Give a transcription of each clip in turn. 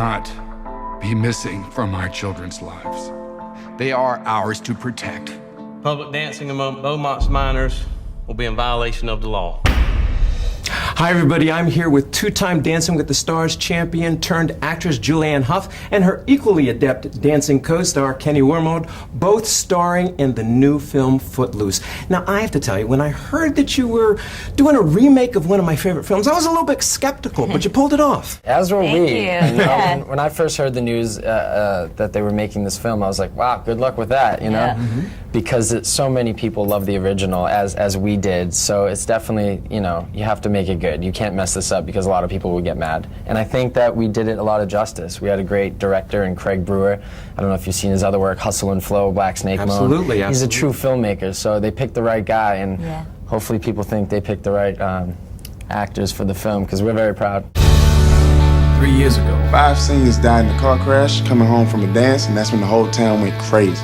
cannot be missing from our children's lives. They are ours to protect. Public dancing among Beaumont's minors will be in violation of the law. Hi everybody, I'm here with two-time Dancing with the Stars champion turned actress Julianne Hough and her equally adept dancing co-star Kenny Wormald, both starring in the new film Footloose. Now I have to tell you, when I heard that you were doing a remake of one of my favorite films, I was a little bit skeptical, but you pulled it off. As were Thank we. you. Yeah. When I first heard the news that they were making this film, I was like, wow, good luck with that, you know? Yeah. Because so many people love the original as we did, so it's definitely, you know, you have to make it good. You can't mess this up because a lot of people would get mad. And I think that we did it a lot of justice. We had a great director in Craig Brewer. I don't know if you've seen his other work, Hustle and Flow, Black Snake Moan. Absolutely. He's a true filmmaker, so they picked the right guy, and hopefully people think they picked the right actors for the film, because we're very proud. 3 years ago, 5 seniors died in a car crash coming home from a dance, and that's when the whole town went crazy.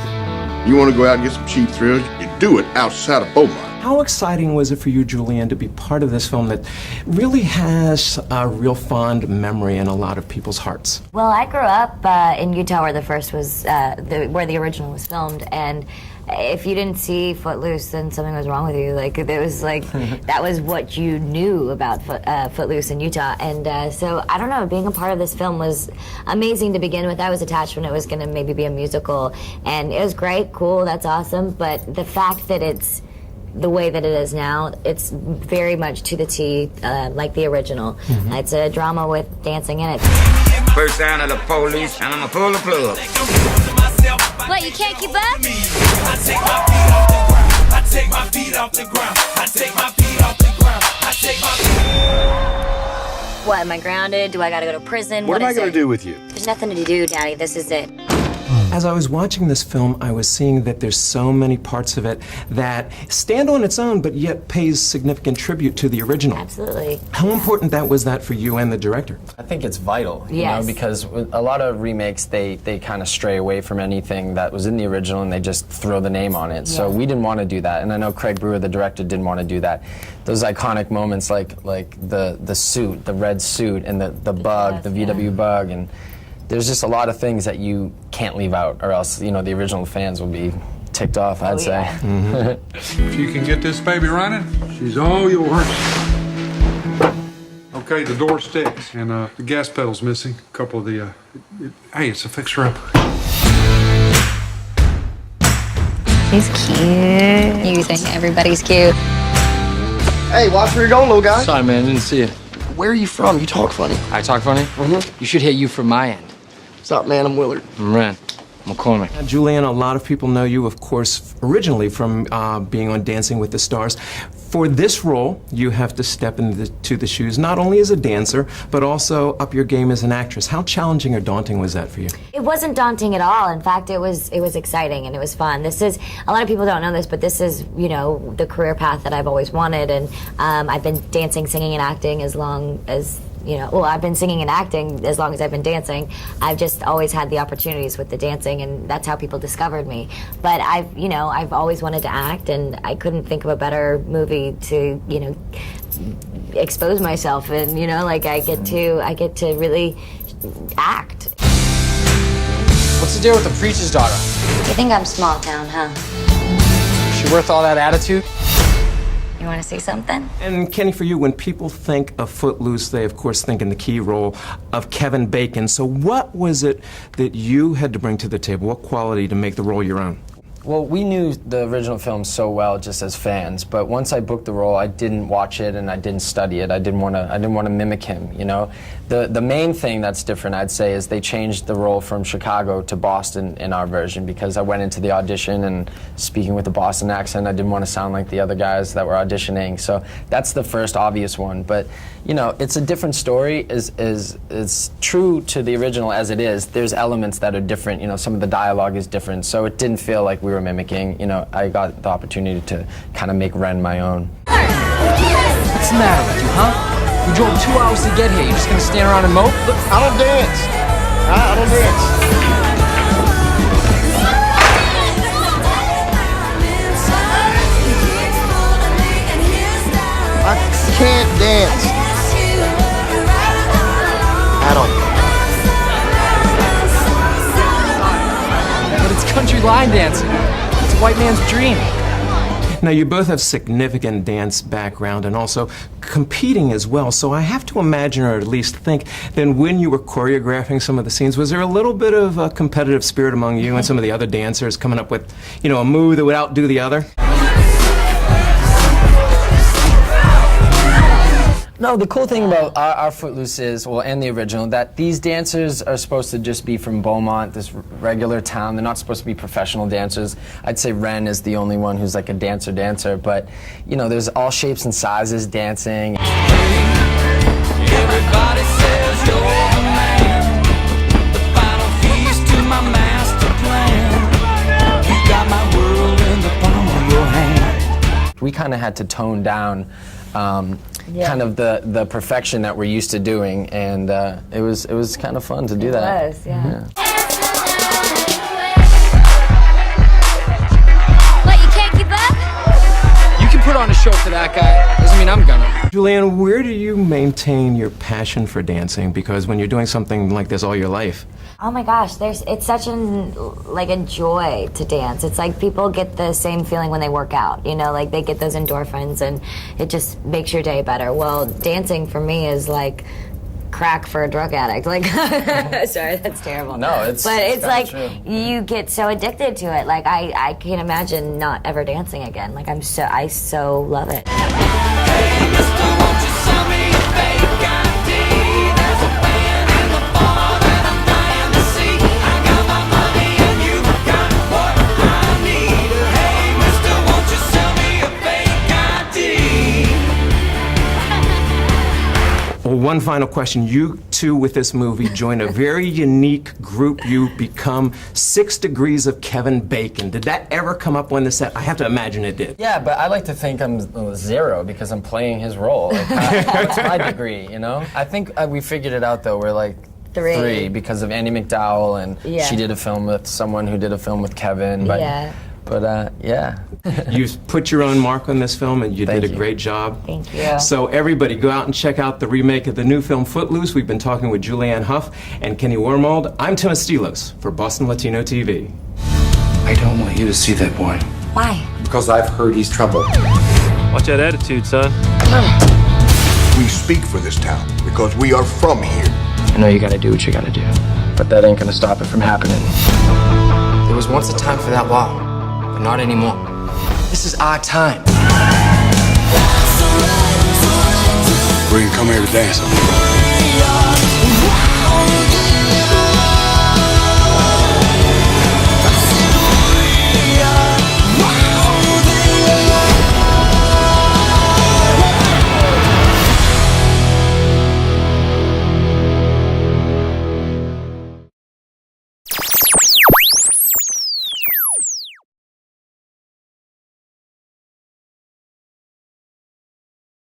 You want to go out and get some cheap thrills, you do it outside of Beaumont. How exciting was it for you, Julianne, to be part of this film that really has a real fond memory in a lot of people's hearts? Well, I grew up in Utah, where the first was, where the original was filmed, and if you didn't see Footloose, then something was wrong with you. Like, it was like, that was what you knew about Footloose in Utah. And so, I don't know, being a part of this film was amazing to begin with. I was attached when it was going to maybe be a musical, and it was great, cool, that's awesome, but the fact that it's the way that it is now, it's very much to the T, like the original. It's a drama with dancing in it. First down of the police, and I'ma pull the plug. What, you can't keep up? I take my feet off the ground. I take my feet off the ground. I take my feet off the ground. I take my feet. What, am I grounded? Do I gotta go to prison? What am I going to do with you? There's nothing to do, Daddy. This is it. As I was watching this film, I was seeing that there's so many parts of it that stand on its own, but yet pays significant tribute to the original. Absolutely. How important was that for you and the director? I think it's vital, you Yes. know, because with a lot of remakes, they kind of stray away from anything that was in the original and they just throw the name on it. So we didn't want to do that, and I know Craig Brewer, the director, didn't want to do that. Those iconic moments like the suit, the red suit, and the bug, the VW bug, and there's just a lot of things that you can't leave out, or else, you know, the original fans will be ticked off, I'd say. If you can get this baby running, she's all yours. Okay, the door sticks, and the gas pedal's missing. A couple of the, hey, it's a fixer-up. He's cute. You think everybody's cute. Hey, watch where you're going, little guy. Sorry, man, didn't see you. Where are you from? You talk funny. I talk funny? You should hit you from my end. What's up, man? I'm Willard. I'm Ren. McCormick. Now, Julianne, a lot of people know you, of course, originally from being on Dancing with the Stars. For this role, you have to step into the shoes, not only as a dancer, but also up your game as an actress. How challenging or daunting was that for you? It wasn't daunting at all. In fact, it was exciting and it was fun. This is, a lot of people don't know this, but this is, you know, the career path that I've always wanted, and I've been dancing, singing, and acting as long as, you know, well, I've been singing and acting as long as I've been dancing. I've just always had the opportunities with the dancing, and that's how people discovered me. But I've always wanted to act, and I couldn't think of a better movie to, you know, expose myself in. You know, like I get to really act. What's the deal with the preacher's daughter? You think I'm small town, huh? Is she worth all that attitude? You want to see something? And Kenny, for you, when people think of Footloose, they of course think in the key role of Kevin Bacon. So what was it that you had to bring to the table? What quality to make the role your own? Well, we knew the original film so well just as fans, but once I booked the role, I didn't watch it and I didn't study it. I didn't want to mimic him, you know. The main thing that's different, I'd say, is they changed the role from Chicago to Boston in our version, because I went into the audition and speaking with a Boston accent, I didn't want to sound like the other guys that were auditioning. So that's the first obvious one. But you know, it's a different story. Is true to the original as it is. There's elements that are different. You know, some of the dialogue is different, so it didn't feel like we were mimicking. You know, I got the opportunity to kind of make Ren my own. What's the matter with you, huh? You drove 2 hours to get here. You're just gonna stand around and mope? Look, I don't dance. I don't dance. I can't dance. I don't. line dancing. It's a white man's dream. Now, you both have significant dance background and also competing as well, so I have to imagine, or at least think, that when you were choreographing some of the scenes, was there a little bit of a competitive spirit among you and some of the other dancers coming up with, you know, a move that would outdo the other? No, the cool thing about our Footloose is, well, and the original, that these dancers are supposed to just be from Beaumont, this regular town. They're not supposed to be professional dancers. I'd say Ren is the only one who's like a dancer, but, you know, there's all shapes and sizes dancing. Everybody says you're the man, the final piece to my master plan. You got my world in the palm of your hand. We kind of had to tone down kind of the perfection that we're used to doing, and it was kind of fun to do that. It was, yeah. What, you can't keep up? You can put on a show for that guy. Doesn't mean I'm gonna. Julianne, where do you maintain your passion for dancing? Because when you're doing something like this all your life. Oh my gosh, it's such a joy to dance. It's like people get the same feeling when they work out, you know, like they get those endorphins and it just makes your day better. Well, dancing for me is like crack for a drug addict. Like, sorry, that's terrible. No, it's like true. you get so addicted to it. Like I can't imagine not ever dancing again. Like I so love it. Hey, mister, won't you sell me a fake ID? There's a band in the bar that I'm dying to see. I got my money and you got what I need. Hey, mister, won't you sell me a fake ID? Well, one final question. You two, with this movie, join a very unique group. You become 6 Degrees of Kevin Bacon. Did that ever come up on the set? I have to imagine it did. Yeah, but I like to think I'm 0 because I'm playing his role. Like, what's my degree, you know? I think we figured it out, though. We're like 3 because of Andy McDowell, and she did a film with someone who did a film with Kevin. But, yeah. You put your own mark on this film, and you did a great job. Thank you. So everybody, go out and check out the remake of the new film Footloose. We've been talking with Julianne Hough and Kenny Wormald. I'm Tim Estiloz for Boston Latino TV. I don't want you to see that boy. Why? Because I've heard he's trouble. Watch that attitude, son. We speak for this town because we are from here. I know you gotta do what you gotta do, but that ain't gonna stop it from happening. There was once a time for that law, but not anymore. This is our time. We can come here to dance.